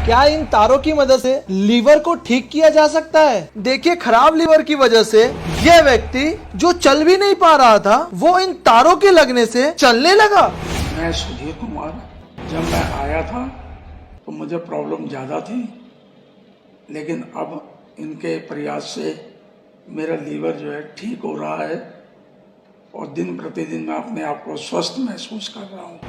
क्या इन तारों की मदद से लीवर को ठीक किया जा सकता है? देखिए, खराब लीवर की वजह से यह व्यक्ति जो चल भी नहीं पा रहा था, वो इन तारों के लगने से चलने लगा। मैं सुधीर कुमार, जब मैं आया था तो मुझे प्रॉब्लम ज़्यादा थी, लेकिन अब इनके प्रयास से मेरा लीवर जो है ठीक हो रहा है और दिन प्रतिदिन मैं अपने आप को स्वस्थ महसूस कर रहा हूँ।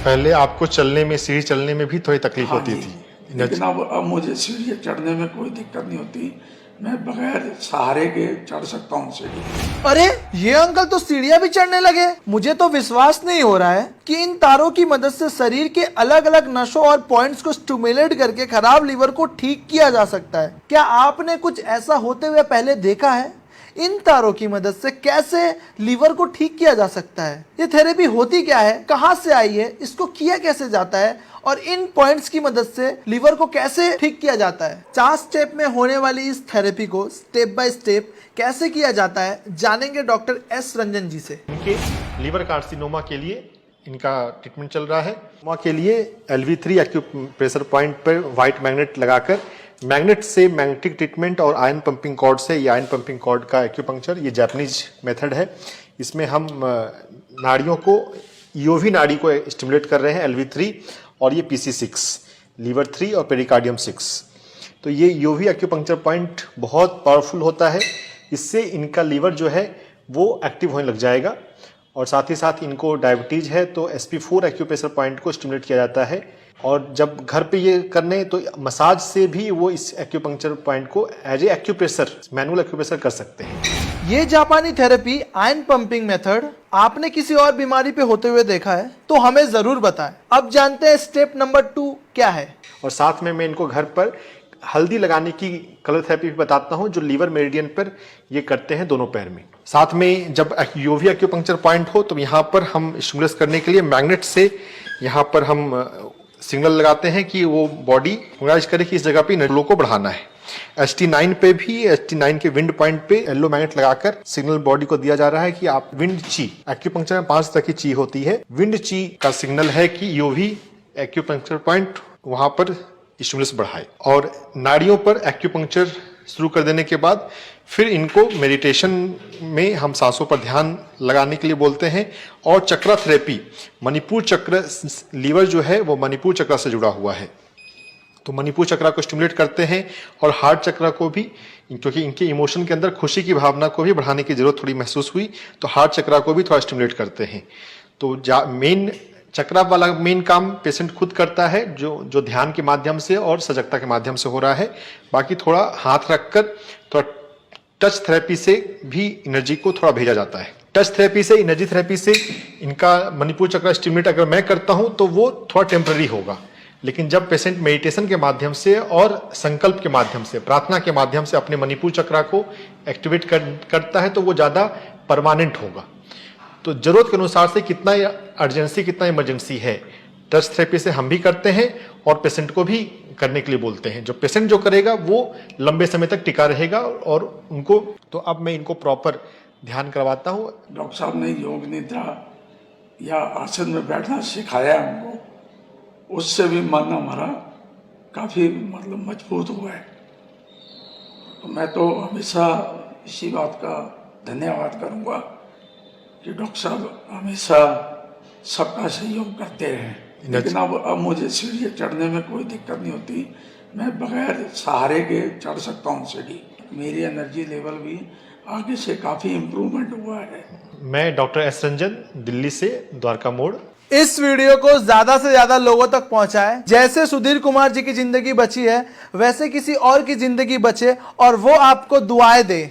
पहले आपको चलने में, सीढ़ी चलने में भी थोड़ी तकलीफ होती थी, लेकिन अब मुझे सीढ़ी चढ़ने में कोई दिक्कत नहीं होती। मैं बगैर सहारे के चढ़ सकता हूँ सीढ़ी। अरे, ये अंकल तो सीढ़ियां भी चढ़ने लगे। मुझे तो विश्वास नहीं हो रहा है कि इन तारों की मदद से शरीर के अलग अलग नसों और पॉइंट्स को स्टिमुलेट करके खराब लीवर को ठीक किया जा सकता है। क्या आपने कुछ ऐसा होते हुए पहले देखा है? इन तारों की मदद से कैसे लीवर को ठीक किया जा सकता है? ये थेरेपी होती क्या है, कहां से आई है, इसको किया कैसे जाता है और इन पॉइंट्स की मदद से लीवर को कैसे ठीक किया जाता है? 4 स्टेप में होने वाली इस थेरेपी को स्टेप बाय स्टेप कैसे किया जाता है, जानेंगे डॉक्टर एस रंजन जी से। इनके लीवर कार्सिनोमा के लिए इनका ट्रीटमेंट चल रहा है। के लिए LV3 एक्यूप्रेशर पॉइंट पर व्हाइट मैग्नेट लगाकर मैग्नेट से मैग्नेटिक ट्रीटमेंट और आयन पंपिंग कॉर्ड से ये आयन पंपिंग कॉर्ड का एक्यूपंक्चर, ये जापानीज मेथड है। इसमें हम नाड़ियों को, ईओवी नाड़ी को स्टिमुलेट कर रहे हैं, LV3 और ये PC6, लीवर 3 और पेरिकार्डियम 6। तो ये ईओवी एक्यूपंक्चर पॉइंट बहुत पावरफुल होता है। इससे इनका लीवर जो है वो एक्टिव होने लग जाएगा। और साथ ही साथ इनको डायबिटीज है तो SP4 एक्यूप्रेशर पॉइंट को स्टिमुलेट किया जाता है। और जब घर पे ये करने तो मसाज से भी वो इस एक्यूपंक्चर पॉइंट को as a acupressure, manual acupressure कर सकते हैं। ये जापानी थेरेपी आयन पंपिंग मेथड आपने किसी और बीमारी पे होते हुए देखा है तो हमें जरूर बताएं। अब जानते हैं स्टेप नंबर 2 क्या है। और साथ में मैं इनको घर पर हल्दी लगाने की कलर थेरेपी भी बताता हूं, जो लीवर मेरिडियन पर ये करते हैं दोनों पैर में। साथ में जब यूवी एक्यूपंक्चर पॉइंट हो तो यहाँ पर हम स्टिमुलेट करने के लिए मैग्नेट से यहाँ पर हम सिग्नल लगाते हैं कि वो बॉडी रिकॉग्नाइज करे कि इस जगह पे नर्वों को बढ़ाना है। ST9 पे भी, ST9 के विंड पॉइंट पे येलो मैग्नेट लगाकर सिग्नल बॉडी को दिया जा रहा है कि आप विंड ची, एक्यूपंक्चर में 5 तरह की ची होती है। विंड ची का सिग्नल है कि यूवी एक्यूपंक्चर पॉइंट वहां पर स्टिमुलस बढ़ाए। और नाड़ियों पर एक्यूपंक्चर शुरू कर देने के बाद फिर इनको मेडिटेशन में हम सांसों पर ध्यान लगाने के लिए बोलते हैं। और चक्रा थेरेपी, मणिपुर चक्र, लीवर जो है वो मणिपुर चक्र से जुड़ा हुआ है, तो मणिपुर चक्र को स्टिमुलेट करते हैं। और हार्ट चक्र को भी, क्योंकि इनके इमोशन के अंदर खुशी की भावना को भी बढ़ाने की जरूरत थोड़ी महसूस हुई, तो हार्ट चक्र को भी थोड़ा स्टिमुलेट करते हैं। तो मेन चक्रा वाला मेन काम पेशेंट खुद करता है, जो ध्यान के माध्यम से और सजगता के माध्यम से हो रहा है। बाकी थोड़ा हाथ रखकर थोड़ा टच थेरेपी से भी एनर्जी को थोड़ा भेजा जाता है। टच थेरेपी से, एनर्जी थेरेपी से इनका मणिपुर चक्र स्टिमुलेट अगर मैं करता हूं तो वो थोड़ा टेम्पररी होगा। लेकिन जब पेशेंट मेडिटेशन के माध्यम से और संकल्प के माध्यम से, प्रार्थना के माध्यम से अपने मणिपुर चक्र को एक्टिवेट करता है तो वो ज़्यादा परमानेंट होगा। तो जरूरत के अनुसार से कितना अर्जेंसी, कितना इमरजेंसी है, टच थेरेपी से हम भी करते हैं और पेशेंट को भी करने के लिए बोलते हैं। जो पेशेंट जो करेगा वो लंबे समय तक टिका रहेगा और उनको, तो अब मैं इनको प्रॉपर ध्यान करवाता हूँ। डॉक्टर साहब ने योग निद्रा या आसन में बैठना सिखाया हमको, उससे भी मन हमारा काफ़ी मजबूत हुआ है। तो मैं तो हमेशा इसी बात का धन्यवाद करूँगा कि डॉक्टर साहब हमेशा सबका सहयोग करते रहे। लेकिन अब मुझे सीढ़ी चढ़ने में कोई दिक्कत नहीं होती। मैं बगैर सहारे के चढ़ सकता हूँ सीढ़ी। मेरी एनर्जी लेवल भी आगे से काफ़ी इम्प्रूवमेंट हुआ है। मैं डॉक्टर एस रंजन, दिल्ली से, द्वारका मोड़। इस वीडियो को ज्यादा से ज्यादा लोगों तक पहुंचाएं। जैसे सुधीर कुमार जी की जिंदगी बची है, वैसे किसी और की जिंदगी बचे और वो आपको दुआएं दे।